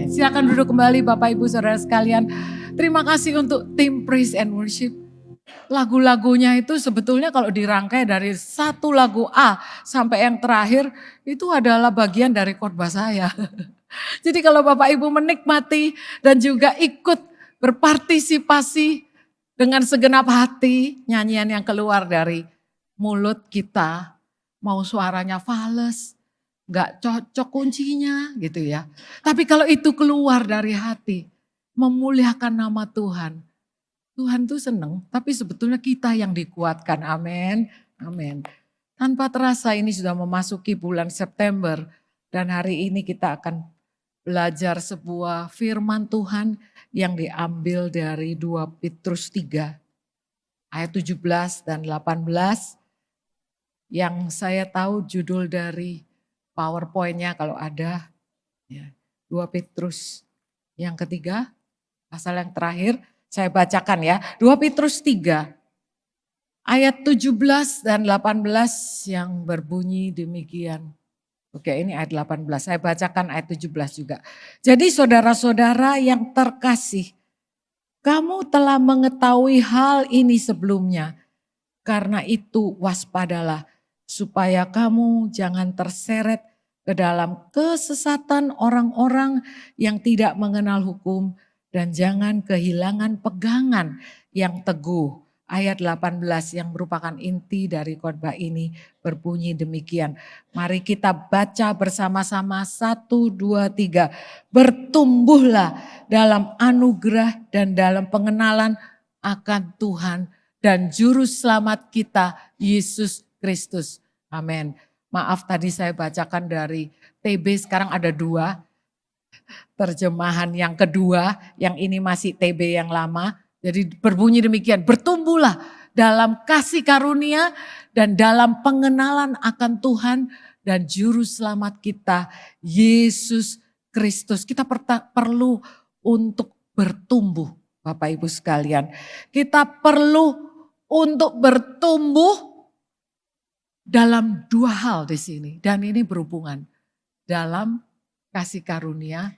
Amin. Silakan duduk kembali Bapak Ibu Saudara sekalian. Terima kasih untuk tim Praise and Worship. Lagu-lagunya itu sebetulnya kalau dirangkai dari satu lagu A sampai yang terakhir itu adalah bagian dari khotbah saya. Jadi kalau Bapak Ibu menikmati dan juga ikut berpartisipasi dengan segenap hati nyanyian yang keluar dari mulut kita, mau suaranya fales, nggak cocok kuncinya gitu ya. Tapi kalau itu keluar dari hati, memuliakan nama Tuhan. Tuhan tuh seneng, tapi sebetulnya kita yang dikuatkan. Amin. Amin. Tanpa terasa ini sudah memasuki bulan September dan hari ini kita akan belajar sebuah firman Tuhan yang diambil dari 2 Petrus 3 ayat 17 dan 18 yang saya tahu judul dari PowerPoint-nya kalau ada, ya, 2 Petrus yang ketiga, pasal yang terakhir, saya bacakan ya. 2 Petrus 3 ayat 17 dan 18 yang berbunyi demikian. Oke, ini ayat 18, saya bacakan ayat 17 juga. Jadi saudara-saudara yang terkasih, kamu telah mengetahui hal ini sebelumnya. Karena itu waspadalah supaya kamu jangan terseret ke dalam kesesatan orang-orang yang tidak mengenal hukum dan jangan kehilangan pegangan yang teguh. Ayat 18 yang merupakan inti dari khotbah ini berbunyi demikian. Mari kita baca bersama-sama 1, 2, 3. Bertumbuhlah dalam anugerah dan dalam pengenalan akan Tuhan dan juru selamat kita Yesus Kristus. Amin. Maaf tadi saya bacakan dari TB, sekarang ada 2 terjemahan yang kedua, yang ini masih TB yang lama. Jadi berbunyi demikian, bertumbuhlah dalam kasih karunia dan dalam pengenalan akan Tuhan dan juru selamat kita Yesus Kristus. Kita perlu untuk bertumbuh Bapak Ibu sekalian. Kita perlu untuk bertumbuh dalam 2 hal di sini. Dan ini berhubungan dalam kasih karunia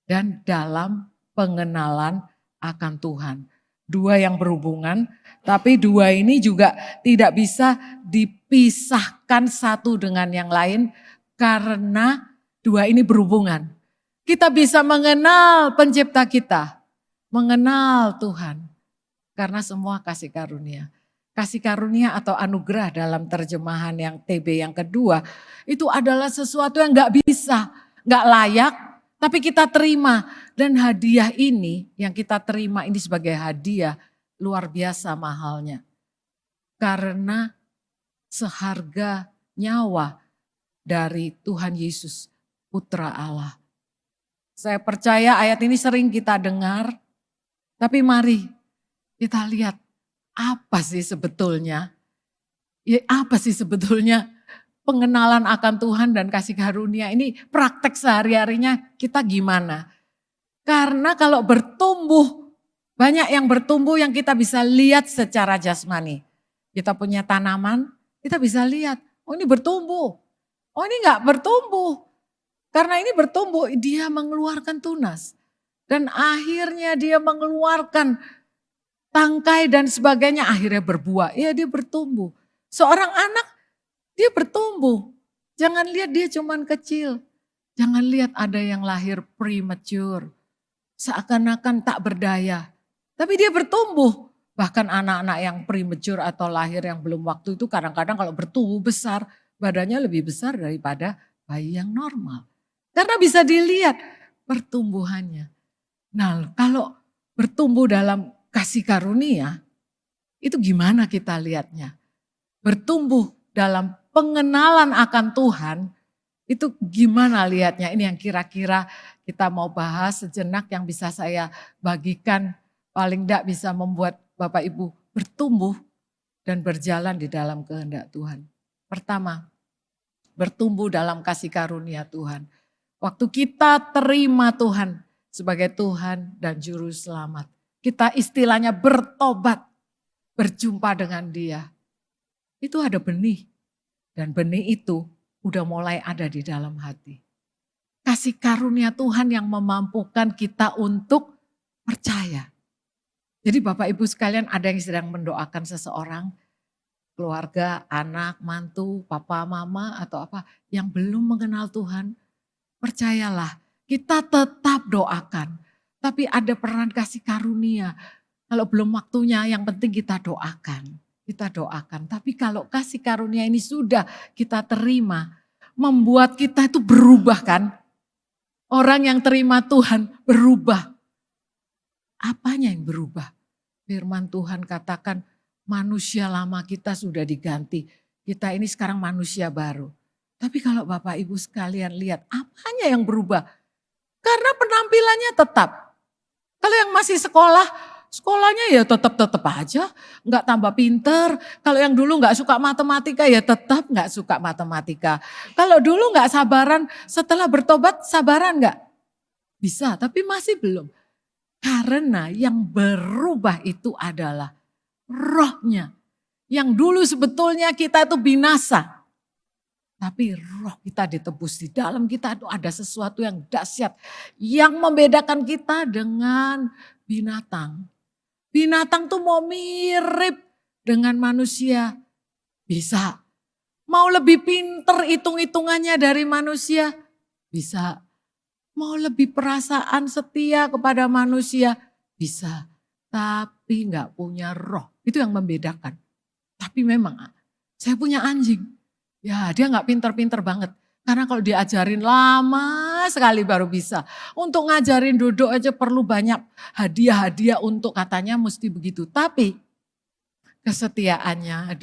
dan dalam pengenalan akan Tuhan. 2 yang berhubungan, tapi 2 ini juga tidak bisa dipisahkan satu dengan yang lain karena 2 ini berhubungan. Kita bisa mengenal pencipta kita, mengenal Tuhan karena semua kasih karunia. Kasih karunia atau anugerah dalam terjemahan yang TB yang kedua itu adalah sesuatu yang gak bisa, gak layak, tapi kita terima. Dan hadiah ini yang kita terima ini sebagai hadiah luar biasa mahalnya. Karena seharga nyawa dari Tuhan Yesus Putra Allah. Saya percaya ayat ini sering kita dengar, tapi mari kita lihat apa sih sebetulnya, ya apa sih sebetulnya pengenalan akan Tuhan dan kasih karunia ini praktek sehari-harinya kita gimana. Karena kalau bertumbuh, banyak yang bertumbuh yang kita bisa lihat secara jasmani. Kita punya tanaman, kita bisa lihat, oh ini bertumbuh, oh ini enggak bertumbuh. Karena ini bertumbuh, dia mengeluarkan tunas. Dan akhirnya dia mengeluarkan tangkai dan sebagainya, akhirnya berbuah. Ya dia bertumbuh. Seorang anak, dia bertumbuh. Jangan lihat dia cuman kecil. Jangan lihat ada yang lahir premature. Seakan-akan tak berdaya. Tapi dia bertumbuh. Bahkan anak-anak yang premature atau lahir yang belum waktu itu kadang-kadang kalau bertumbuh besar, badannya lebih besar daripada bayi yang normal. Karena bisa dilihat pertumbuhannya. Nah kalau bertumbuh dalam kasih karunia, itu gimana kita lihatnya? Bertumbuh dalam pengenalan akan Tuhan, itu gimana lihatnya? Ini yang kira-kira kita mau bahas sejenak yang bisa saya bagikan. Paling tidak bisa membuat Bapak Ibu bertumbuh dan berjalan di dalam kehendak Tuhan. Pertama, bertumbuh dalam kasih karunia Tuhan. Waktu kita terima Tuhan sebagai Tuhan dan Juru Selamat. Kita istilahnya bertobat, berjumpa dengan Dia. Itu ada benih. Dan benih itu udah mulai ada di dalam hati. kasih karunia Tuhan yang memampukan kita untuk percaya. Jadi Bapak Ibu sekalian, ada yang sedang mendoakan seseorang, keluarga, anak, mantu, papa, mama atau apa yang belum mengenal Tuhan. Percayalah, kita tetap doakan. Tapi ada peran kasih karunia. Kalau belum waktunya, yang penting kita doakan. Kita doakan. Tapi kalau kasih karunia ini sudah kita terima, membuat kita itu berubah kan. Orang yang terima Tuhan berubah. Apanya yang berubah? Firman Tuhan katakan manusia lama kita sudah diganti. Kita ini sekarang manusia baru. Tapi kalau Bapak Ibu sekalian lihat, apanya yang berubah? Karena penampilannya tetap. Kalau yang masih sekolah, sekolahnya ya tetap-tetap aja. Nggak tambah pinter. Kalau yang dulu nggak suka matematika, ya tetap nggak suka matematika. Kalau dulu nggak sabaran, setelah bertobat sabaran nggak? Bisa, tapi masih belum. Karena yang berubah itu adalah rohnya. Yang dulu sebetulnya kita itu binasa. Tapi roh kita ditebus, di dalam kita itu ada sesuatu yang dahsyat. Yang membedakan kita dengan binatang. Binatang tuh mau mirip dengan manusia. Bisa. Mau lebih pinter hitung-hitungannya dari manusia. Bisa. Mau lebih perasaan setia kepada manusia. Bisa. Tapi gak punya roh. Itu yang membedakan. Tapi memang saya punya anjing. Ya dia gak pinter-pinter banget. Karena kalau diajarin lama sekali baru bisa. Untuk ngajarin duduk aja perlu banyak hadiah-hadiah untuk katanya mesti begitu. Tapi kesetiaannya,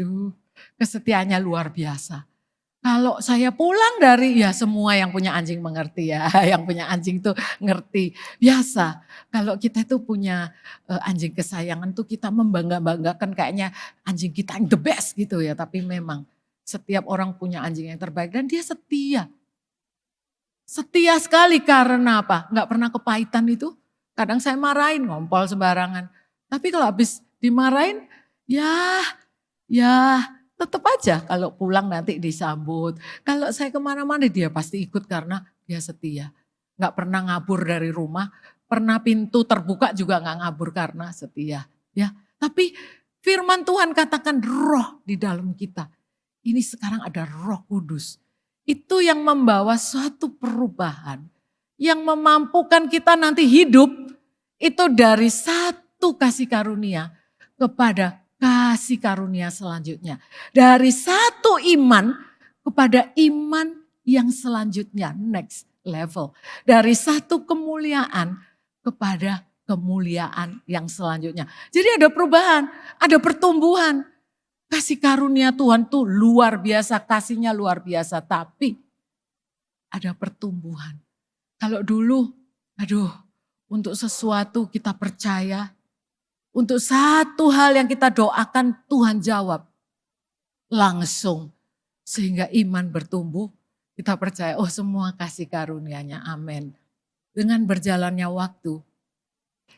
kesetiaannya luar biasa. Kalau saya pulang dari, ya semua yang punya anjing mengerti ya. Yang punya anjing tuh ngerti. Biasa kalau kita itu punya anjing kesayangan tuh kita membangga-banggakan kayaknya anjing kita yang the best gitu ya. Tapi memang setiap orang punya anjing yang terbaik dan dia setia. Setia sekali karena apa? Gak pernah kepahitan itu. Kadang saya marahin, ngompol sembarangan. Tapi kalau habis dimarahin, ya tetap aja kalau pulang nanti disambut. Kalau saya kemana-mana dia pasti ikut karena dia setia. Gak pernah ngabur dari rumah, pernah pintu terbuka juga gak ngabur karena setia. Ya, tapi firman Tuhan katakan roh di dalam kita. Ini sekarang ada Roh Kudus. Itu yang membawa suatu perubahan. Yang memampukan kita nanti hidup itu dari satu kasih karunia kepada kasih karunia selanjutnya. Dari satu iman kepada iman yang selanjutnya, next level. Dari satu kemuliaan kepada kemuliaan yang selanjutnya. Jadi ada perubahan, ada pertumbuhan. Kasih karunia Tuhan tuh luar biasa, kasihnya luar biasa. Tapi ada pertumbuhan. Kalau dulu, untuk sesuatu kita percaya, untuk satu hal yang kita doakan Tuhan jawab langsung. Sehingga iman bertumbuh, kita percaya semua kasih karunia-Nya, amin. Dengan berjalannya waktu,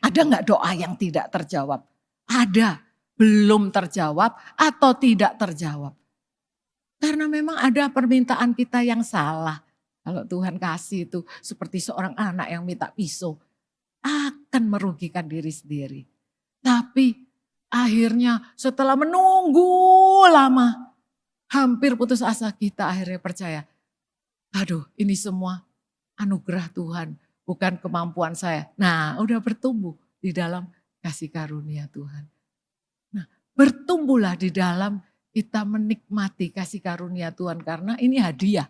ada gak doa yang tidak terjawab? Ada, belum terjawab atau tidak terjawab. Karena memang ada permintaan kita yang salah. Kalau Tuhan kasih itu seperti seorang anak yang minta pisau, akan merugikan diri sendiri. Tapi akhirnya setelah menunggu lama, hampir putus asa kita akhirnya percaya. Ini semua anugerah Tuhan, bukan kemampuan saya. Nah, udah bertumbuh di dalam kasih karunia Tuhan. Nah, bertumbuhlah di dalam kita menikmati kasih karunia Tuhan karena ini hadiah.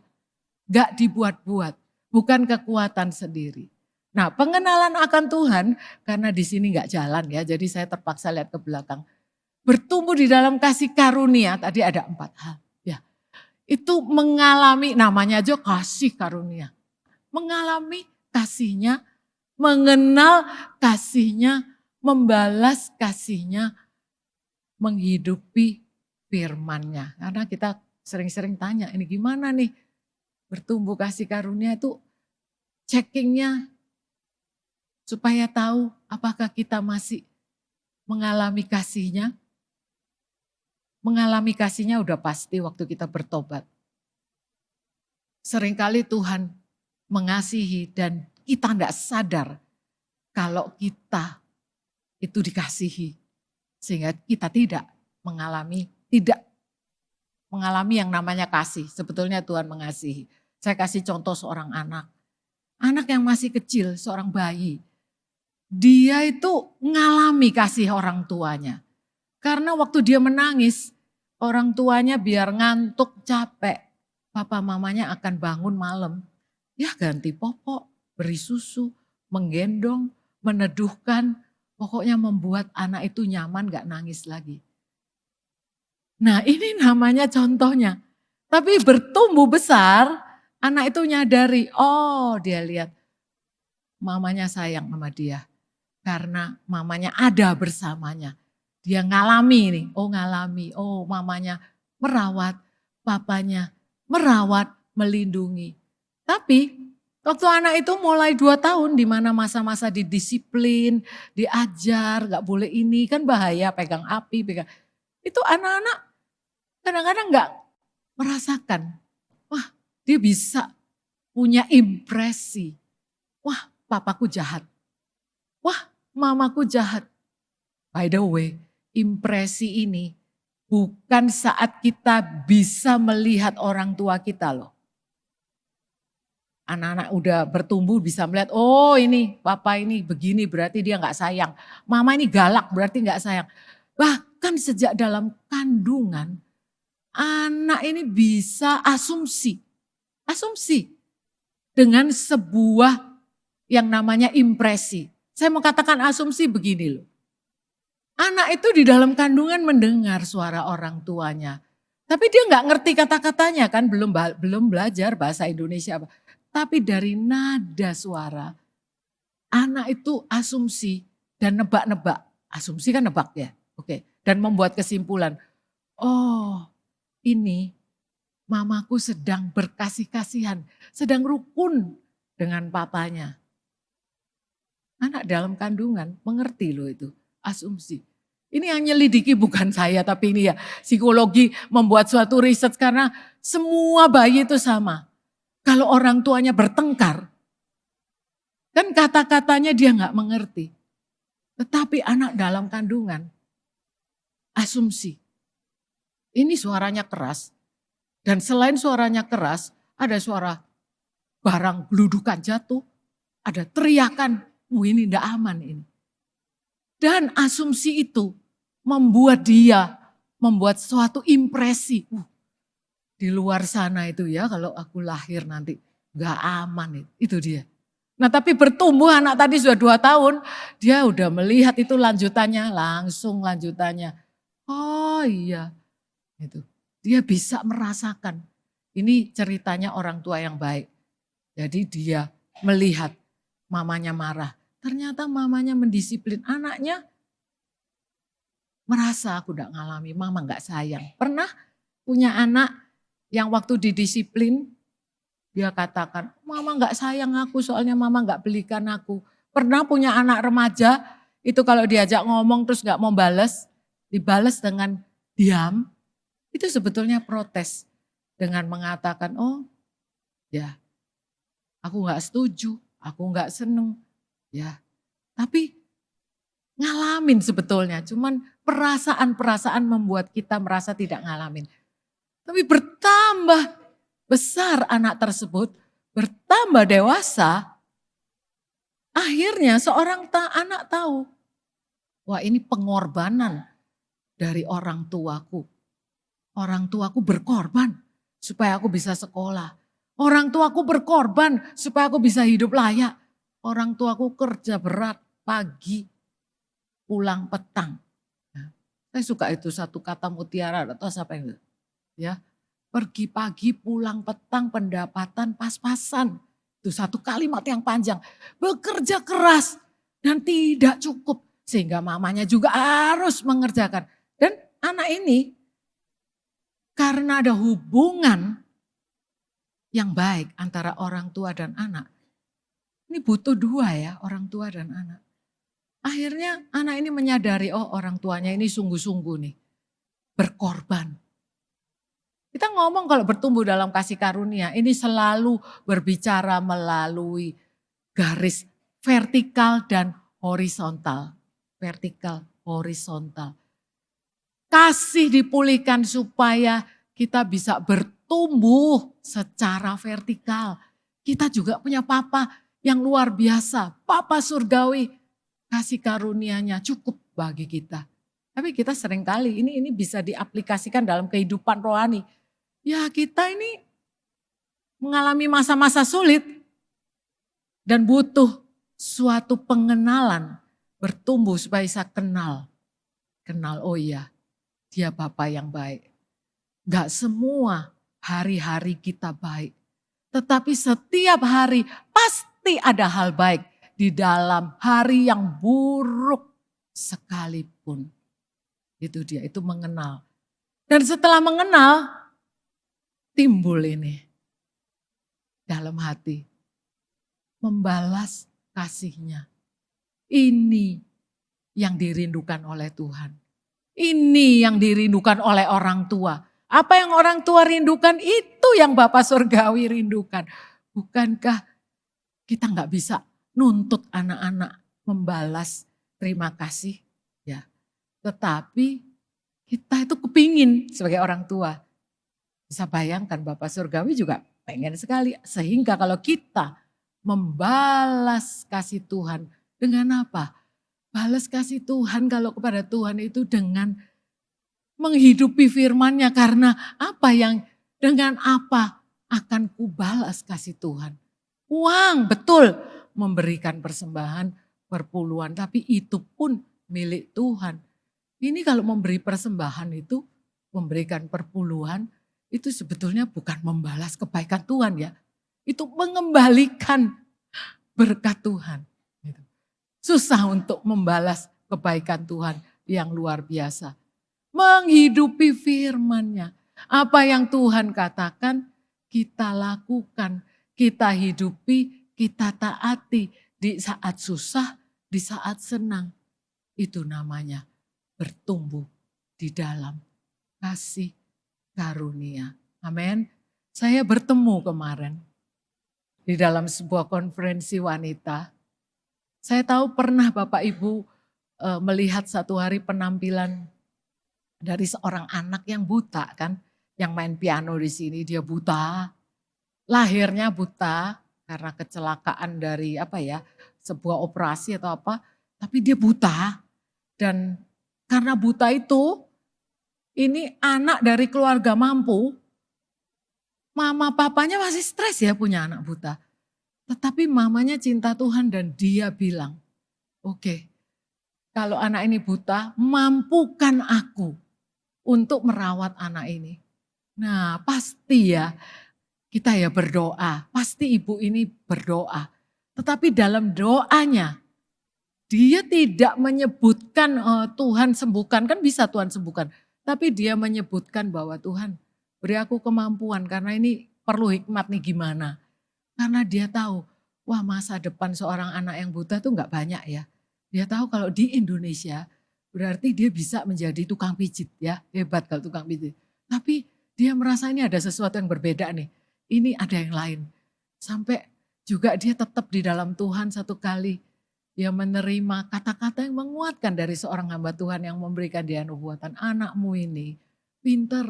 Gak dibuat-buat, bukan kekuatan sendiri. Nah, pengenalan akan Tuhan karena di sini nggak jalan ya, jadi saya terpaksa lihat ke belakang. Bertumbuh di dalam kasih karunia, tadi ada 4 hal. Ya, itu mengalami, namanya aja kasih karunia. Mengalami kasihnya, mengenal kasihnya, membalas kasihnya, menghidupi firman-Nya. Karena kita sering-sering tanya, ini gimana nih bertumbuh kasih karunia itu checkingnya supaya tahu apakah kita masih mengalami kasihnya. Mengalami kasihnya udah pasti waktu kita bertobat. Seringkali Tuhan mengasihi dan kita tidak sadar kalau kita itu dikasihi. Sehingga kita tidak mengalami yang namanya kasih. Sebetulnya Tuhan mengasihi. Saya kasih contoh seorang anak. Anak yang masih kecil, seorang bayi. Dia itu ngalami kasih orang tuanya. Karena waktu dia menangis, orang tuanya biar ngantuk, capek. Papa mamanya akan bangun malam. Ya ganti popok, beri susu, menggendong, meneduhkan. Pokoknya membuat anak itu nyaman gak nangis lagi. Nah ini namanya contohnya. Tapi bertumbuh besar, anak itu nyadari, oh dia lihat mamanya sayang sama dia. Karena mamanya ada bersamanya. Dia ngalami nih, oh mamanya merawat, papanya merawat, melindungi. Tapi waktu anak itu mulai 2 tahun di mana masa-masa didisiplin, diajar, gak boleh ini, kan bahaya pegang api, itu anak-anak kadang-kadang gak merasakan, wah dia bisa punya impresi, wah papaku jahat, wah mamaku jahat. By the way, impresi ini bukan saat kita bisa melihat orang tua kita loh. Anak-anak udah bertumbuh bisa melihat, oh ini papa ini begini berarti dia gak sayang. Mama ini galak berarti gak sayang. Bahkan sejak dalam kandungan, anak ini bisa asumsi dengan sebuah yang namanya impresi. Saya mau katakan asumsi begini loh. Anak itu di dalam kandungan mendengar suara orang tuanya. Tapi dia gak ngerti kata-katanya kan, belum belajar bahasa Indonesia. Tapi dari nada suara, anak itu asumsi dan nebak-nebak. Asumsi kan nebak ya, oke. Dan membuat kesimpulan, oh ini mamaku sedang berkasih-kasihan, sedang rukun dengan papanya. Anak dalam kandungan mengerti loh itu, asumsi. Ini yang nyelidiki bukan saya, tapi ini ya psikologi membuat suatu riset karena semua bayi itu sama. Kalau orang tuanya bertengkar, kan kata-katanya dia nggak mengerti. Tetapi anak dalam kandungan, asumsi. Ini suaranya keras. Dan selain suaranya keras, ada suara barang geludukan jatuh. Ada teriakan, ini tidak aman ini. Dan asumsi itu membuat suatu impresi. Di luar sana itu ya kalau aku lahir nanti gak aman itu dia. Nah tapi bertumbuh anak tadi sudah 2 tahun, dia udah melihat itu langsung lanjutannya. Oh iya, itu dia bisa merasakan. Ini ceritanya orang tua yang baik. Jadi dia melihat mamanya marah. Ternyata mamanya mendisiplin anaknya. Merasa aku gak ngalami, mama gak sayang. Pernah punya anak yang waktu didisiplin, dia katakan, mama gak sayang aku soalnya mama gak belikan aku. Pernah punya anak remaja, itu kalau diajak ngomong terus gak mau dibales dengan diam, itu sebetulnya protes. Dengan mengatakan, oh ya aku gak setuju, aku gak seneng. Ya, tapi ngalamin sebetulnya, cuman perasaan-perasaan membuat kita merasa tidak ngalamin. Tapi bertambah besar anak tersebut, bertambah dewasa, akhirnya seorang anak tahu, wah ini pengorbanan dari orang tuaku. Orang tuaku berkorban supaya aku bisa sekolah. Orang tuaku berkorban supaya aku bisa hidup layak. Orang tuaku kerja berat pagi, pulang petang. Nah, saya suka itu satu kata mutiara atau apa yang itu. Ya, pergi pagi, pulang petang, pendapatan pas-pasan. Itu satu kalimat yang panjang. Bekerja keras dan tidak cukup. Sehingga mamanya juga harus mengerjakan. Dan anak ini karena ada hubungan yang baik antara orang tua dan anak. Ini butuh 2 ya, orang tua dan anak. Akhirnya anak ini menyadari, oh orang tuanya ini sungguh-sungguh nih. Berkorban. Kita ngomong kalau bertumbuh dalam kasih karunia, ini selalu berbicara melalui garis vertikal dan horizontal. Vertikal, horizontal. Kasih dipulihkan supaya kita bisa bertumbuh secara vertikal. Kita juga punya Papa yang luar biasa, Papa surgawi. Kasih karunia-Nya cukup bagi kita. Tapi kita seringkali ini bisa diaplikasikan dalam kehidupan rohani. Ya kita ini mengalami masa-masa sulit dan butuh suatu pengenalan, bertumbuh supaya bisa kenal. Kenal, oh iya, dia Bapa yang baik. Gak semua hari-hari kita baik. Tetapi setiap hari pasti ada hal baik di dalam hari yang buruk sekalipun. Itu dia, itu mengenal. Dan setelah mengenal, timbul ini dalam hati. Membalas kasih-Nya. Ini yang dirindukan oleh Tuhan. Ini yang dirindukan oleh orang tua. Apa yang orang tua rindukan itu yang Bapa Surgawi rindukan. Bukankah kita nggak bisa nuntut anak-anak membalas terima kasih? Ya, tetapi kita itu kepingin sebagai orang tua. Bisa bayangkan Bapak Surgawi juga pengen sekali. Sehingga kalau kita membalas kasih Tuhan dengan apa? Balas kasih Tuhan kalau kepada Tuhan itu dengan menghidupi firman-Nya. Karena apa yang dengan apa akan kubalas kasih Tuhan. Uang betul memberikan persembahan perpuluhan. Tapi itu pun milik Tuhan. Ini kalau memberi persembahan itu memberikan perpuluhan. Itu sebetulnya bukan membalas kebaikan Tuhan ya. Itu mengembalikan berkat Tuhan. Susah untuk membalas kebaikan Tuhan yang luar biasa. Menghidupi firman-Nya. Apa yang Tuhan katakan kita lakukan. Kita hidupi, kita taati. Di saat susah, di saat senang. Itu namanya bertumbuh di dalam kasih karunia. Amin. Saya bertemu kemarin di dalam sebuah konferensi wanita. Saya tahu pernah Bapak Ibu melihat satu hari penampilan dari seorang anak yang buta kan. Yang main piano di sini dia buta. Lahirnya buta karena kecelakaan dari sebuah operasi atau apa. Tapi dia buta dan karena buta itu ini anak dari keluarga mampu, mama papanya masih stres ya punya anak buta. Tetapi mamanya cinta Tuhan dan dia bilang, oke, kalau anak ini buta, mampukan aku untuk merawat anak ini. Nah pasti ya kita ya berdoa, pasti ibu ini berdoa. Tetapi dalam doanya dia tidak menyebutkan Tuhan sembuhkan, kan bisa Tuhan sembuhkan. Tapi dia menyebutkan bahwa Tuhan beri aku kemampuan karena ini perlu hikmat nih gimana. Karena dia tahu, wah masa depan seorang anak yang buta tuh gak banyak ya. Dia tahu kalau di Indonesia berarti dia bisa menjadi tukang pijit ya. Hebat kalau tukang pijit. Tapi dia merasa ini ada sesuatu yang berbeda nih. Ini ada yang lain. Sampai juga dia tetap di dalam Tuhan satu kali. Dia menerima kata-kata yang menguatkan dari seorang hamba Tuhan yang memberikan dia nubuatan. Anakmu ini pinter,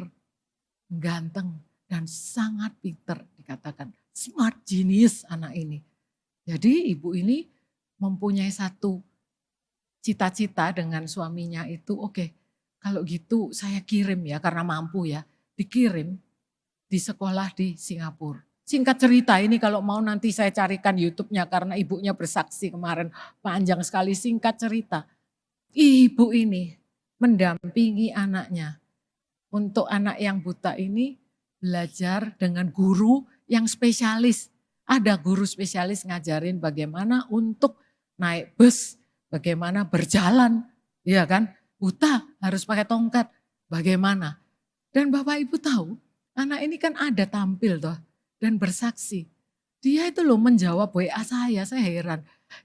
ganteng, dan sangat pinter dikatakan. Smart genius anak ini. Jadi ibu ini mempunyai satu cita-cita dengan suaminya itu, oke, kalau gitu saya kirim ya karena mampu ya. Dikirim di sekolah di Singapura. Singkat cerita ini kalau mau nanti saya carikan YouTube-nya karena ibunya bersaksi kemarin panjang sekali singkat cerita. Ibu ini mendampingi anaknya. Untuk anak yang buta ini belajar dengan guru yang spesialis. Ada guru spesialis ngajarin bagaimana untuk naik bus, bagaimana berjalan. Iya kan? Buta harus pakai tongkat. Bagaimana? Dan Bapak Ibu tahu anak ini kan ada tampil toh dan bersaksi. Dia itu loh menjawab WA saya heran.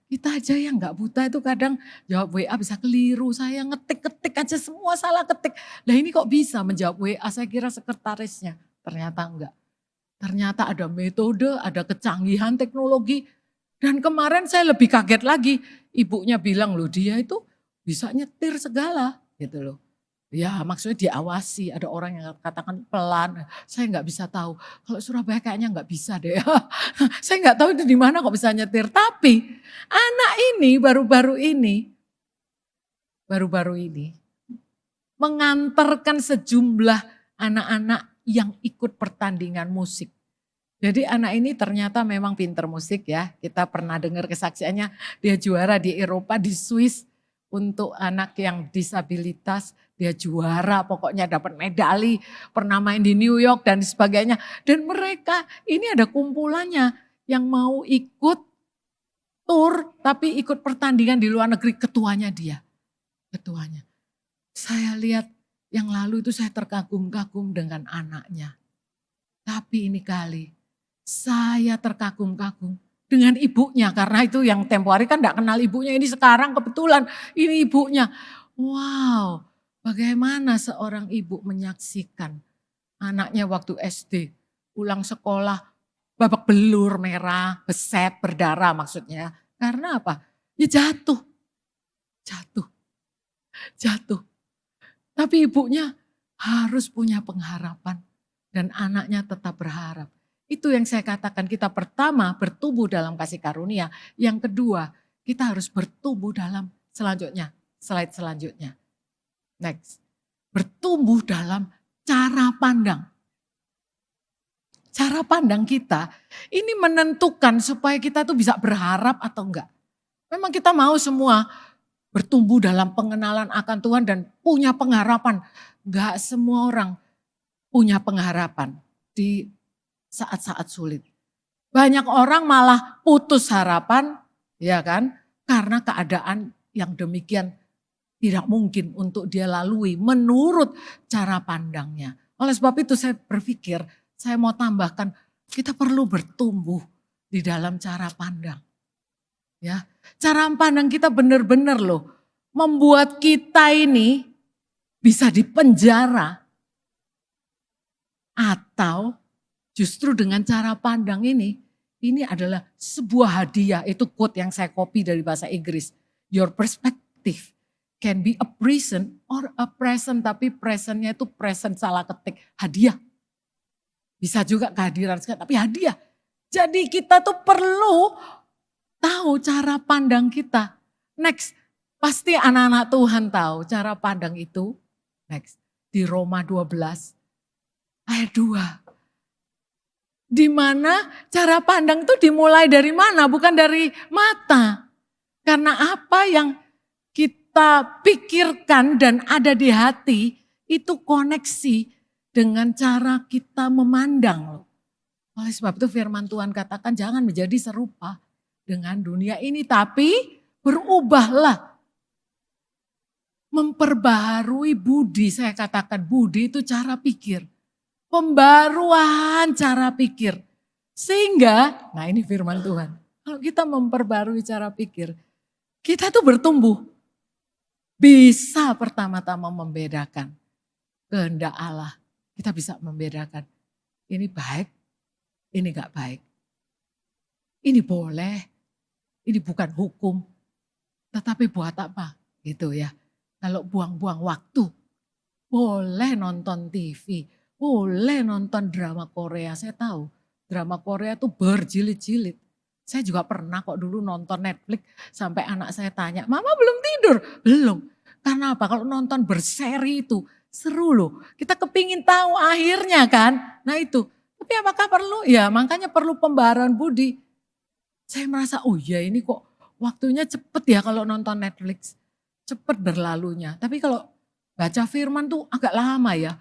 Kita aja yang nggak buta itu kadang jawab WA bisa keliru, saya ngetik-ketik aja semua salah ketik. Nah ini kok bisa menjawab WA, saya kira sekretarisnya, ternyata enggak. Ternyata ada metode, ada kecanggihan teknologi. Dan kemarin saya lebih kaget lagi, ibunya bilang loh dia itu bisa nyetir segala gitu loh. Ya maksudnya diawasi, ada orang yang katakan pelan, saya nggak bisa tahu. Kalau Surabaya kayaknya nggak bisa deh. Saya nggak tahu itu di mana kok bisa nyetir. Tapi anak ini baru-baru ini mengantarkan sejumlah anak-anak yang ikut pertandingan musik. Jadi anak ini ternyata memang pinter musik ya. Kita pernah dengar kesaksiannya, dia juara di Eropa, di Swiss untuk anak yang disabilitas. Dia juara, pokoknya dapat medali, pernah main di New York dan sebagainya. Dan mereka ini ada kumpulannya yang mau ikut tur tapi ikut pertandingan di luar negeri, ketuanya dia. Ketuanya. Saya lihat yang lalu itu saya terkagum-kagum dengan anaknya. Tapi ini kali saya terkagum-kagum dengan ibunya. Karena itu yang tempo hari kan gak kenal ibunya. Ini sekarang kebetulan ini ibunya. Wow, bagaimana seorang ibu menyaksikan anaknya waktu SD. Pulang sekolah babak belur merah, beset, berdarah maksudnya. Karena apa? Ya jatuh, jatuh, jatuh. Tapi ibunya harus punya pengharapan dan anaknya tetap berharap. Itu yang saya katakan, kita pertama bertumbuh dalam kasih karunia. Yang kedua, kita harus bertumbuh dalam selanjutnya, slide selanjutnya. Next. Bertumbuh dalam cara pandang. Cara pandang kita ini menentukan supaya kita tuh bisa berharap atau enggak. Memang kita mau semua bertumbuh dalam pengenalan akan Tuhan dan punya pengharapan. Enggak semua orang punya pengharapan di saat-saat sulit. Banyak orang malah putus harapan, ya kan? Karena keadaan yang demikian tidak mungkin untuk dia lalui menurut cara pandangnya. Oleh sebab itu saya berpikir, saya mau tambahkan, kita perlu bertumbuh di dalam cara pandang. Ya, cara pandang kita benar-benar loh, membuat kita ini bisa dipenjara atau justru dengan cara pandang ini adalah sebuah hadiah. Itu quote yang saya copy dari bahasa Inggris. Your perspective can be a prison or a present, tapi presentnya itu present salah ketik, hadiah. Bisa juga kehadiran sekali, tapi hadiah. Jadi kita tuh perlu tahu cara pandang kita. Next, pasti anak-anak Tuhan tahu cara pandang itu. Next, di Roma 12 ayat 2. Di mana cara pandang itu dimulai dari mana? Bukan dari mata. Karena apa yang kita pikirkan dan ada di hati itu koneksi dengan cara kita memandang. Oleh sebab itu firman Tuhan katakan jangan menjadi serupa dengan dunia ini, tapi berubahlah. Memperbaharui budi, saya katakan budi itu cara pikir. Pembaruan cara pikir. Sehingga, nah ini firman Tuhan. Kalau kita memperbarui cara pikir, kita tuh bertumbuh. Bisa pertama-tama membedakan kehendak Allah. Kita bisa membedakan. Ini baik, ini gak baik. Ini boleh, ini bukan hukum. Tetapi buat apa? Gitu ya. Kalau buang-buang waktu, boleh nonton TV. Boleh nonton drama Korea, saya tahu drama Korea tuh berjilid-jilid. Saya juga pernah kok dulu nonton Netflix sampai anak saya tanya, mama belum tidur? Belum. Karena apa? Kalau nonton berseri itu seru loh. Kita kepingin tahu akhirnya kan. Nah itu. Tapi apakah perlu? Ya makanya perlu pembaharuan budi. Saya merasa oh ya ini kok waktunya cepet ya kalau nonton Netflix. Cepet berlalunya. Tapi kalau baca firman tuh agak lama ya.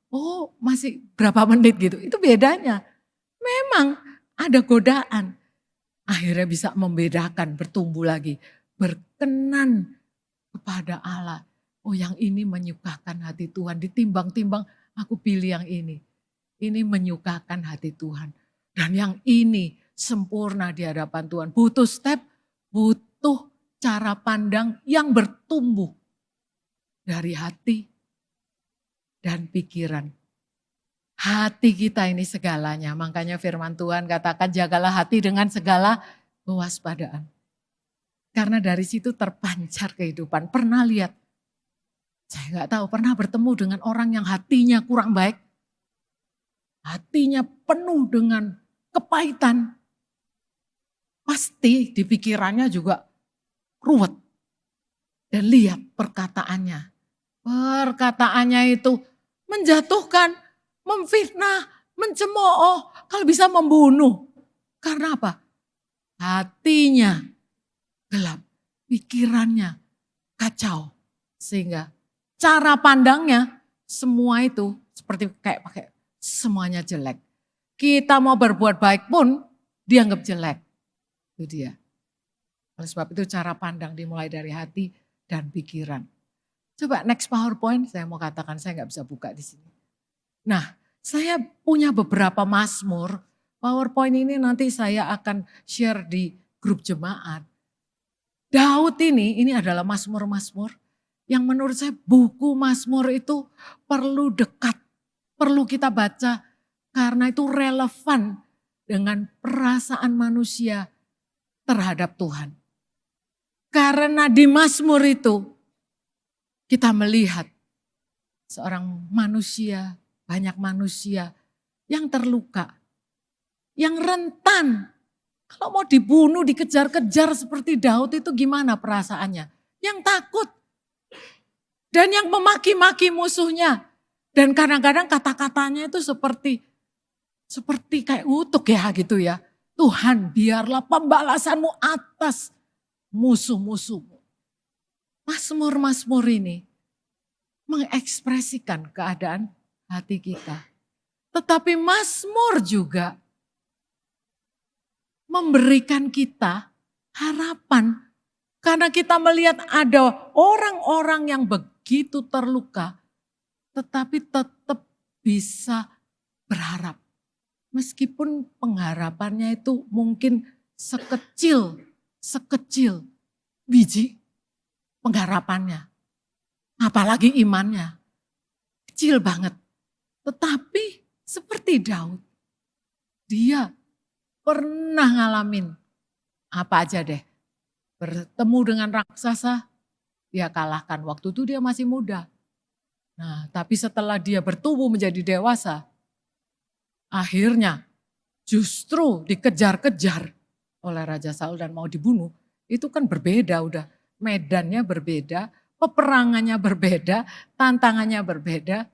Oh masih berapa menit gitu, itu bedanya. Memang ada godaan. Akhirnya bisa membedakan, bertumbuh lagi. Berkenan kepada Allah. Oh yang ini menyukakan hati Tuhan, ditimbang-timbang aku pilih yang ini. Ini menyukakan hati Tuhan. Dan yang ini sempurna di hadapan Tuhan. Butuh step, butuh cara pandang yang bertumbuh dari hati dan pikiran. Hati kita ini segalanya, makanya firman Tuhan katakan jagalah hati dengan segala kewaspadaan. Karena dari situ terpancar kehidupan. Pernah lihat, saya nggak tahu, pernah bertemu dengan orang yang hatinya kurang baik. Hatinya penuh dengan kepahitan. Pasti di pikirannya juga ruwet. Dan lihat perkataannya. Perkataannya itu menjatuhkan, memfitnah, mencemooh, kalau bisa membunuh. Karena apa? Hatinya gelap, pikirannya kacau. Sehingga cara pandangnya semua itu seperti kayak pakai semuanya jelek. Kita mau berbuat baik pun dianggap jelek. Itu dia. Oleh sebab itu cara pandang dimulai dari hati dan pikiran. Coba next PowerPoint, saya mau katakan saya nggak bisa buka di sini. Nah, saya punya beberapa mazmur. PowerPoint ini nanti saya akan share di grup jemaat. Daud ini adalah mazmur-mazmur yang menurut saya buku mazmur itu perlu dekat, perlu kita baca karena itu relevan dengan perasaan manusia terhadap Tuhan. Karena di mazmur itu kita melihat seorang manusia, banyak manusia yang terluka, yang rentan. Kalau mau dibunuh, dikejar-kejar seperti Daud itu gimana perasaannya? Yang takut. Dan yang memaki-maki musuhnya. Dan kadang-kadang kata-katanya itu seperti kayak utuk ya gitu ya. Tuhan biarlah pembalasanmu atas musuh-musuhmu. Mazmur-mazmur ini mengekspresikan keadaan hati kita. Tetapi mazmur juga memberikan kita harapan. Karena kita melihat ada orang-orang yang begitu terluka. Tetapi tetap bisa berharap. Meskipun pengharapannya itu mungkin sekecil biji pengharapannya. Apalagi imannya. Kecil banget. Tetapi seperti Daud. Dia pernah ngalamin apa aja deh. Bertemu dengan raksasa, dia kalahkan. Waktu itu dia masih muda. Nah, tapi setelah dia bertumbuh menjadi dewasa, akhirnya justru dikejar-kejar oleh Raja Saul dan mau dibunuh. Itu kan berbeda udah. Medannya berbeda, peperangannya berbeda, tantangannya berbeda.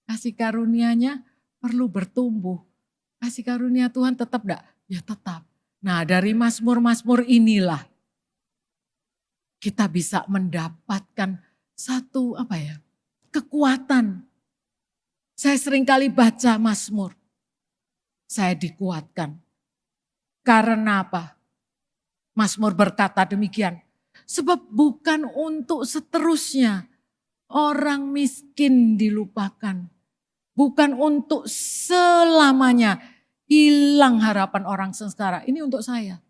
Kasih karunia-Nya perlu bertumbuh. Kasih karunia Tuhan tetap enggak? Ya tetap. Nah, dari mazmur-mazmur inilah kita bisa mendapatkan satu kekuatan. Saya seringkali baca mazmur. Saya dikuatkan. Karena apa? Mazmur berkata demikian. Sebab bukan untuk seterusnya orang miskin dilupakan. Bukan untuk selamanya hilang harapan orang sengsara. Ini untuk saya.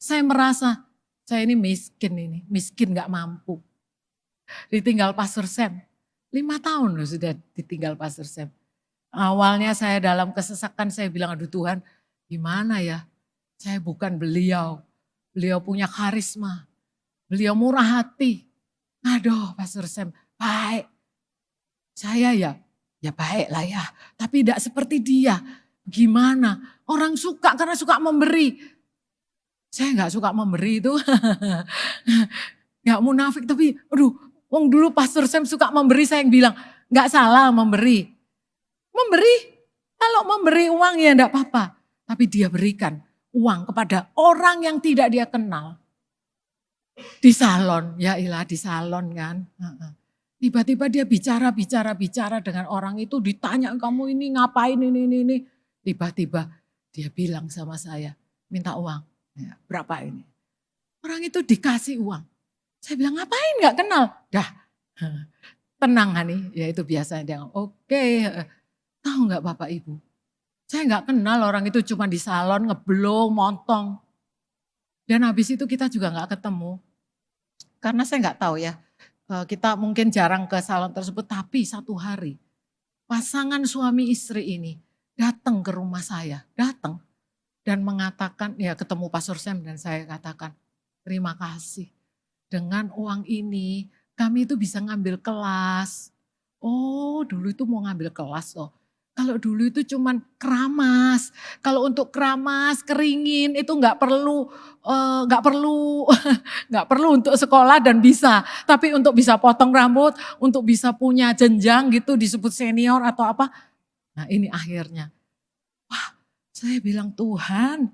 Saya merasa saya ini miskin gak mampu. Ditinggal Pastor Sam. 5 tahun loh sudah ditinggal Pastor Sam. Awalnya saya dalam kesesakan saya bilang, aduh Tuhan gimana ya. Saya bukan beliau. Beliau punya karisma. Beliau murah hati. Aduh Pastor Sam baik. Saya ya baik lah ya. Tapi tidak seperti dia. Gimana? Orang suka karena suka memberi. Saya gak suka memberi itu. Gak munafik tapi aduh. Wong dulu Pastor Sam suka memberi, saya yang bilang gak salah memberi. Memberi, kalau memberi uang ya enggak apa-apa. Tapi dia berikan uang kepada orang yang tidak dia kenal. Di salon, ya ilah di salon kan. Tiba-tiba dia bicara dengan orang itu, ditanya kamu ini ngapain ini. Tiba-tiba dia bilang sama saya, minta uang. Ya, berapa ini? Orang itu dikasih uang. Saya bilang ngapain gak kenal? Dah tenang Hani, ya itu biasanya dia oke. Tahu gak Bapak Ibu? Saya gak kenal orang itu cuma di salon ngeblong, montong. Dan habis itu kita juga nggak ketemu. Karena saya nggak tahu ya, kita mungkin jarang ke salon tersebut, tapi satu hari pasangan suami istri ini datang ke rumah saya, datang dan mengatakan, ya ketemu Pastor Sam dan saya katakan, terima kasih dengan uang ini kami itu bisa ngambil kelas. Oh dulu itu mau ngambil kelas loh. Kalau dulu itu cuman keramas. Kalau untuk keramas, keringin itu nggak perlu, nggak perlu, nggak perlu untuk sekolah dan bisa. Tapi untuk bisa potong rambut, untuk bisa punya jenjang gitu disebut senior atau apa. Nah ini akhirnya, wah saya bilang Tuhan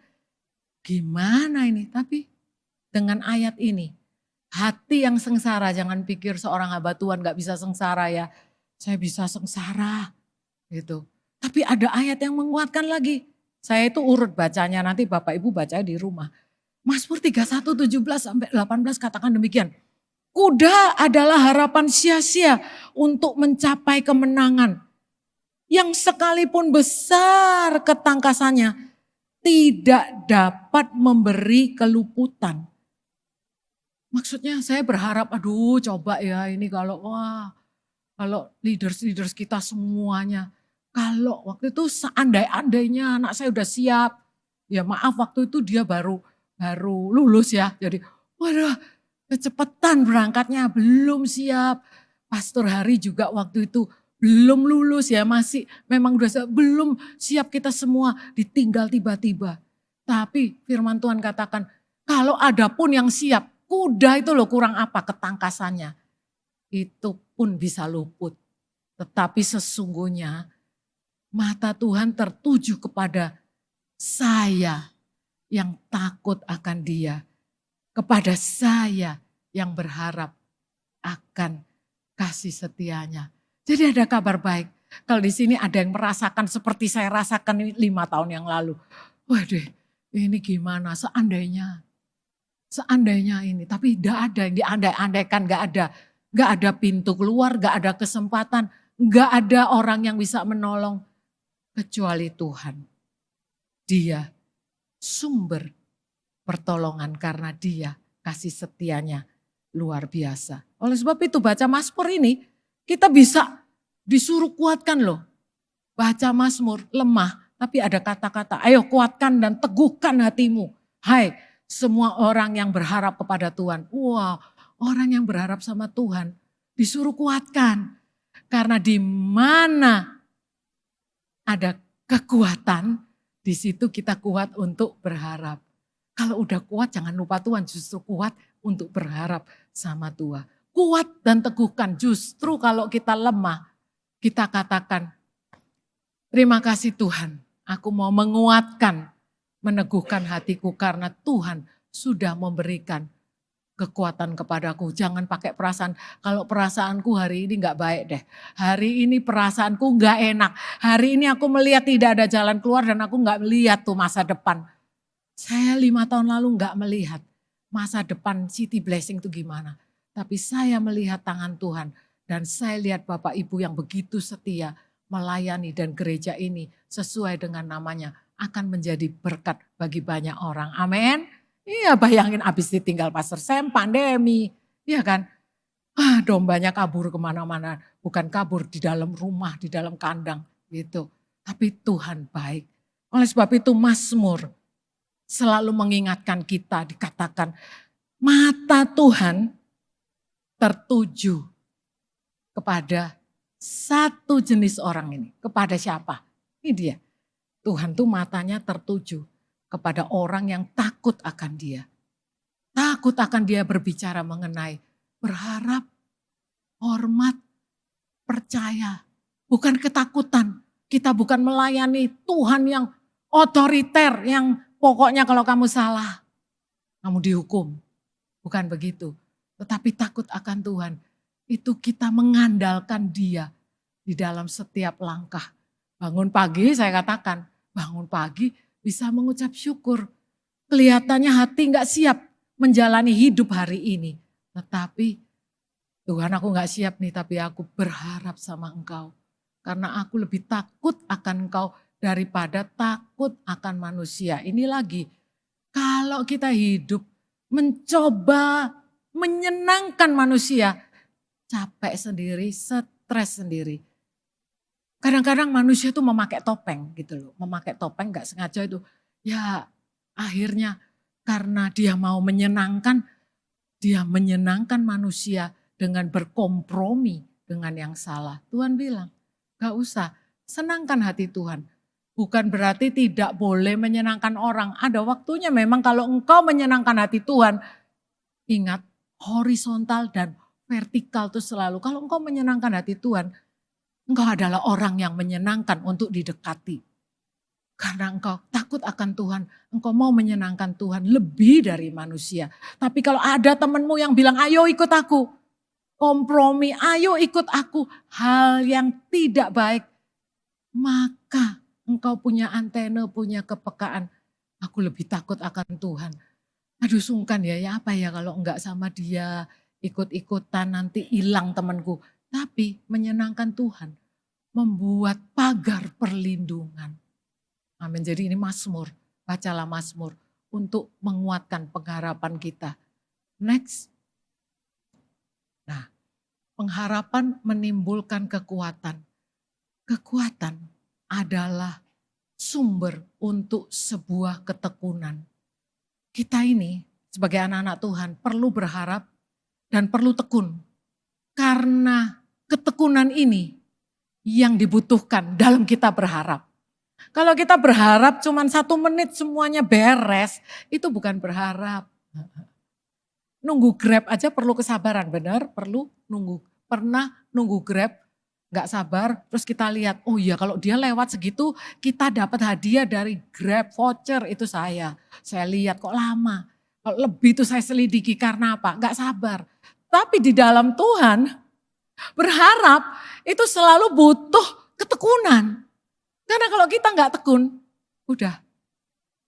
gimana ini. Tapi dengan ayat ini, hati yang sengsara, jangan pikir seorang hamba Tuhan gak bisa sengsara ya. Saya bisa sengsara gitu. Tapi ada ayat yang menguatkan lagi. Saya itu urut bacanya, nanti Bapak Ibu baca di rumah. Mazmur 31, 17 sampai 18 katakan demikian. Kuda adalah harapan sia-sia untuk mencapai kemenangan. Yang sekalipun besar ketangkasannya tidak dapat memberi keluputan. Maksudnya saya berharap, aduh coba ya ini kalau leaders kita semuanya. Kalau waktu itu seandai-andainya anak saya udah siap. Ya maaf waktu itu dia baru lulus ya. Jadi waduh kecepatan berangkatnya belum siap. Pastor Hari juga waktu itu belum lulus ya masih memang udah belum siap kita semua ditinggal tiba-tiba. Tapi firman Tuhan katakan kalau ada pun yang siap kuda itu loh kurang apa ketangkasannya. Itu pun bisa luput. Tetapi sesungguhnya mata Tuhan tertuju kepada saya yang takut akan Dia. Kepada saya yang berharap akan kasih setianya. Jadi ada kabar baik. Kalau di sini ada yang merasakan seperti saya rasakan 5 tahun yang lalu. Waduh ini gimana seandainya ini. Tapi tidak ada yang diandai-andaikan, gak ada. Gak ada pintu keluar, gak ada kesempatan. Gak ada orang yang bisa menolong. Kecuali Tuhan. Dia sumber pertolongan karena Dia kasih setianya luar biasa. Oleh sebab itu baca Mazmur ini kita bisa disuruh kuatkan loh. Baca Mazmur lemah tapi ada kata-kata ayo kuatkan dan teguhkan hatimu. Hai semua orang yang berharap kepada Tuhan. Wah orang yang berharap sama Tuhan disuruh kuatkan. Karena di mana ada kekuatan di situ kita kuat untuk berharap. Kalau udah kuat jangan lupa Tuhan justru kuat untuk berharap sama Tuhan. Kuat dan teguhkan justru kalau kita lemah kita katakan terima kasih Tuhan aku mau menguatkan meneguhkan hatiku karena Tuhan sudah memberikan kekuatan kepadaku. Jangan pakai perasaan, kalau perasaanku hari ini gak baik deh. Hari ini perasaanku gak enak. Hari ini aku melihat tidak ada jalan keluar dan aku gak melihat tuh masa depan. Saya 5 tahun lalu gak melihat masa depan City Blessing itu gimana. Tapi saya melihat tangan Tuhan dan saya lihat Bapak Ibu yang begitu setia melayani dan gereja ini sesuai dengan namanya akan menjadi berkat bagi banyak orang. Amin. Iya bayangin abis ditinggal Pastor Sam, pandemi. Iya kan. Dombanya kabur kemana-mana. Bukan kabur di dalam rumah, di dalam kandang gitu. Tapi Tuhan baik. Oleh sebab itu Mazmur selalu mengingatkan kita dikatakan mata Tuhan tertuju kepada satu jenis orang ini. Kepada siapa? Ini dia. Tuhan tuh matanya tertuju kepada orang yang takut akan Dia. Takut akan Dia berbicara mengenai berharap, hormat, percaya. Bukan ketakutan. Kita bukan melayani Tuhan yang otoriter, yang pokoknya kalau kamu salah, kamu dihukum. Bukan begitu. Tetapi takut akan Tuhan. Itu kita mengandalkan Dia di dalam setiap langkah. Bangun pagi saya katakan, bangun pagi bisa mengucap syukur. Kelihatannya hati gak siap menjalani hidup hari ini. Tetapi Tuhan aku gak siap nih tapi aku berharap sama Engkau. Karena aku lebih takut akan Engkau daripada takut akan manusia. Ini lagi Kalau kita hidup mencoba menyenangkan manusia, capek sendiri, stres sendiri. Kadang-kadang manusia tuh memakai topeng gitu loh. Memakai topeng gak sengaja itu. Ya akhirnya karena dia mau menyenangkan, dia menyenangkan manusia dengan berkompromi dengan yang salah. Tuhan bilang, gak usah, senangkan hati Tuhan. Bukan berarti tidak boleh menyenangkan orang. Ada waktunya memang kalau engkau menyenangkan hati Tuhan, ingat horizontal dan vertikal itu selalu. Kalau engkau menyenangkan hati Tuhan, engkau adalah orang yang menyenangkan untuk didekati. Karena engkau takut akan Tuhan, engkau mau menyenangkan Tuhan lebih dari manusia. Tapi kalau ada temanmu yang bilang, ayo ikut aku, kompromi, ayo ikut aku, hal yang tidak baik, maka engkau punya antena, punya kepekaan. Aku lebih takut akan Tuhan. Aduh sungkan ya apa ya kalau enggak sama dia, ikut-ikutan nanti hilang temanku. Tapi menyenangkan Tuhan, membuat pagar perlindungan. Amin. Jadi ini Mazmur, bacalah Mazmur untuk menguatkan pengharapan kita. Next. Nah, pengharapan menimbulkan kekuatan. Kekuatan adalah sumber untuk sebuah ketekunan. Kita ini sebagai anak-anak Tuhan perlu berharap dan perlu tekun. Karena ketekunan ini yang dibutuhkan dalam kita berharap. Kalau kita berharap cuma 1 menit semuanya beres, itu bukan berharap. Nunggu Grab aja perlu kesabaran, benar? Perlu nunggu. Pernah nunggu Grab, gak sabar, terus kita lihat, oh iya kalau dia lewat segitu, kita dapat hadiah dari Grab voucher, itu saya. Saya lihat kok lama. Kalau lebih itu saya selidiki karena apa? Gak sabar. Tapi di dalam Tuhan, berharap itu selalu butuh ketekunan. Karena kalau kita nggak tekun, udah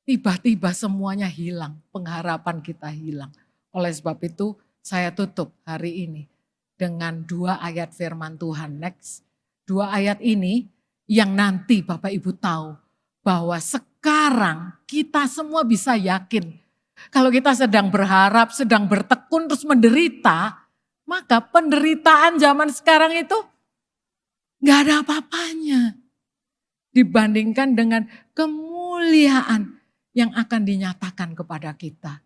tiba-tiba semuanya hilang, pengharapan kita hilang. Oleh sebab itu saya tutup hari ini dengan 2 ayat firman Tuhan. Next, 2 ayat ini yang nanti Bapak Ibu tahu bahwa sekarang kita semua bisa yakin. Kalau kita sedang berharap, sedang bertekun terus menderita, maka penderitaan zaman sekarang itu nggak ada apa-apanya dibandingkan dengan kemuliaan yang akan dinyatakan kepada kita.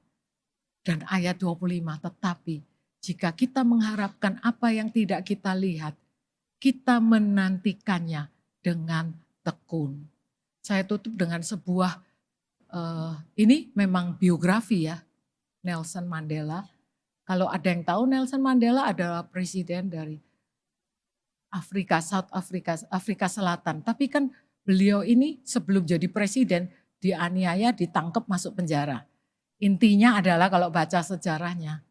Dan ayat 25, tetapi jika kita mengharapkan apa yang tidak kita lihat, kita menantikannya dengan tekun. Saya tutup dengan sebuah, ini memang biografi ya, Nelson Mandela. Kalau ada yang tahu Nelson Mandela adalah presiden dari Afrika Selatan. Tapi kan beliau ini sebelum jadi presiden dianiaya, ditangkap, masuk penjara. Intinya adalah kalau baca sejarahnya,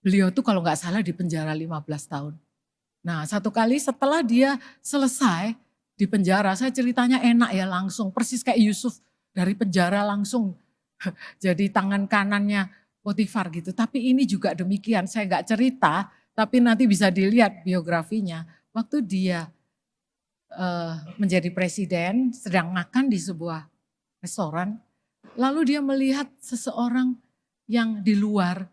beliau tuh kalau nggak salah di penjara 15 tahun. Nah satu kali setelah dia selesai di penjara, saya ceritanya enak ya langsung, persis kayak Yusuf dari penjara langsung jadi tangan kanannya Potifar gitu. Tapi ini juga demikian, saya nggak cerita, tapi nanti bisa dilihat biografinya. Waktu dia menjadi presiden, sedang makan di sebuah restoran, lalu dia melihat seseorang yang di luar,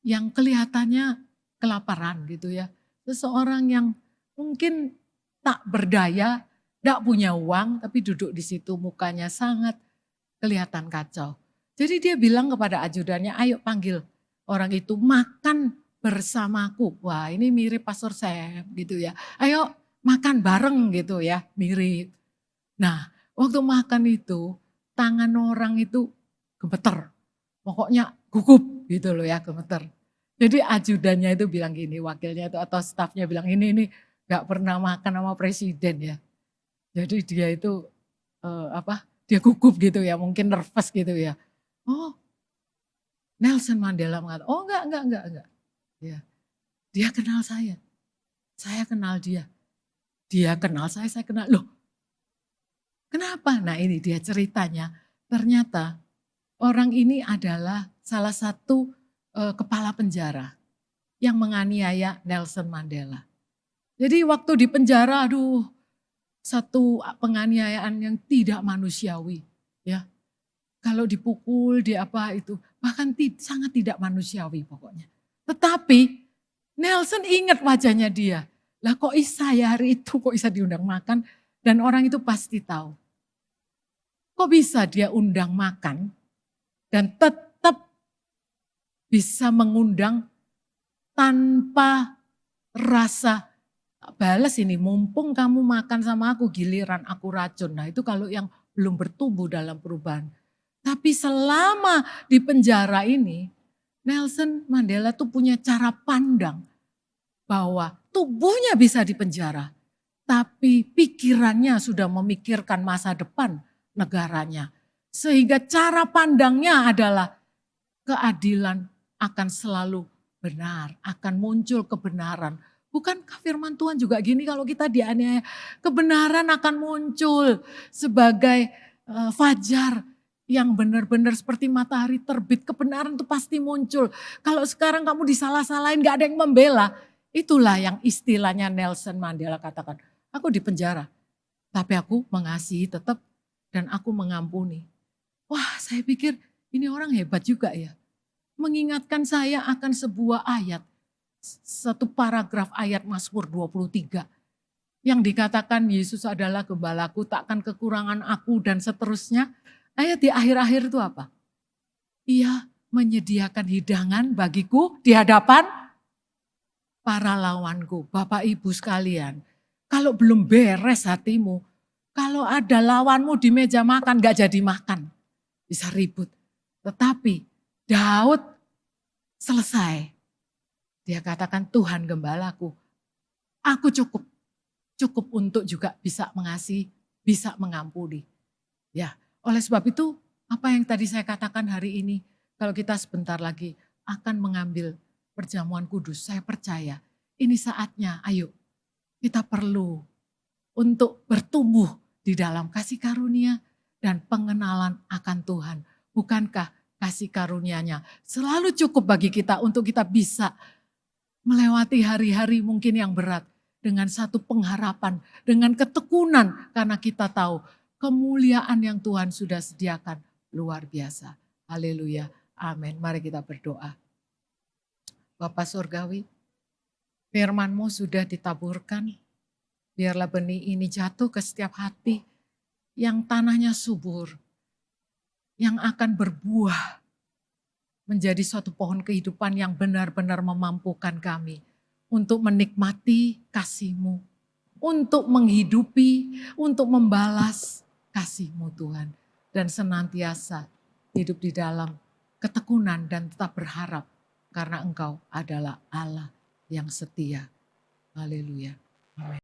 yang kelihatannya kelaparan gitu ya. Seseorang yang mungkin tak berdaya, tak punya uang, tapi duduk di situ mukanya sangat kelihatan kacau. Jadi dia bilang kepada ajudannya, ayo panggil orang itu makan bersamaku. Wah ini mirip Pastor Sam gitu ya. Ayo makan bareng gitu ya, mirip. Nah waktu makan itu tangan orang itu gemeter. Pokoknya gugup gitu loh ya, gemeter. Jadi ajudannya itu bilang gini, wakilnya itu atau stafnya bilang ini gak pernah makan sama presiden ya. Jadi dia itu dia gugup gitu ya, mungkin nervous gitu ya. Oh Nelson Mandela mengatakan, oh enggak. Ya, dia kenal saya kenal dia. Dia kenal saya kenal. Loh kenapa? Nah ini dia ceritanya. Ternyata orang ini adalah salah satu kepala penjara yang menganiaya Nelson Mandela. Jadi waktu di penjara, aduh, 1 penganiayaan yang tidak manusiawi, ya. kalau dipukul, di apa itu. Bahkan sangat tidak manusiawi pokoknya. Tetapi Nelson ingat wajahnya dia. Lah kok bisa ya hari itu kok bisa diundang makan. Dan orang itu pasti tahu. Kok bisa dia undang makan dan tetap bisa mengundang tanpa rasa balas ini. Mumpung kamu makan sama aku giliran aku racun. Nah itu kalau yang belum bertumbuh dalam perubahan. Tapi selama di penjara ini, Nelson Mandela tuh punya cara pandang bahwa tubuhnya bisa dipenjara, tapi pikirannya sudah memikirkan masa depan negaranya. Sehingga cara pandangnya adalah keadilan akan selalu benar, akan muncul kebenaran. Bukankah firman Tuhan juga gini kalau kita dianiaya, kebenaran akan muncul sebagai fajar yang benar-benar seperti matahari terbit, kebenaran itu pasti muncul. Kalau sekarang kamu disalah-salahin, gak ada yang membela, itulah yang istilahnya Nelson Mandela katakan, aku di penjara, tapi aku mengasihi tetap dan aku mengampuni. Wah, saya pikir ini orang hebat juga ya. Mengingatkan saya akan sebuah ayat, satu paragraf ayat Mazmur 23. Yang dikatakan Yesus adalah gembalaku, takkan kekurangan aku dan seterusnya. Ayat di akhir-akhir itu apa? Ia menyediakan hidangan bagiku di hadapan para lawanku. Bapak Ibu sekalian, kalau belum beres hatimu, kalau ada lawanmu di meja makan gak jadi makan. Bisa ribut. Tetapi Daud selesai. Dia katakan Tuhan gembalaku. Aku cukup. Cukup untuk juga bisa mengasihi, bisa mengampuni. Ya, oleh sebab itu apa yang tadi saya katakan hari ini, kalau kita sebentar lagi akan mengambil perjamuan kudus, saya percaya ini saatnya, ayo kita perlu untuk bertumbuh di dalam kasih karunia dan pengenalan akan Tuhan. Bukankah kasih karunia-Nya selalu cukup bagi kita untuk kita bisa melewati hari-hari mungkin yang berat dengan satu pengharapan, dengan ketekunan karena kita tahu kemuliaan yang Tuhan sudah sediakan luar biasa. Haleluya. Amin. Mari kita berdoa. Bapa Surgawi, firman-Mu sudah ditaburkan. Biarlah benih ini jatuh ke setiap hati yang tanahnya subur, yang akan berbuah menjadi suatu pohon kehidupan yang benar-benar memampukan kami untuk menikmati kasih-Mu, untuk menghidupi, untuk membalas kasih-Mu Tuhan. Dan senantiasa hidup di dalam ketekunan dan tetap berharap karena Engkau adalah Allah yang setia. Haleluya.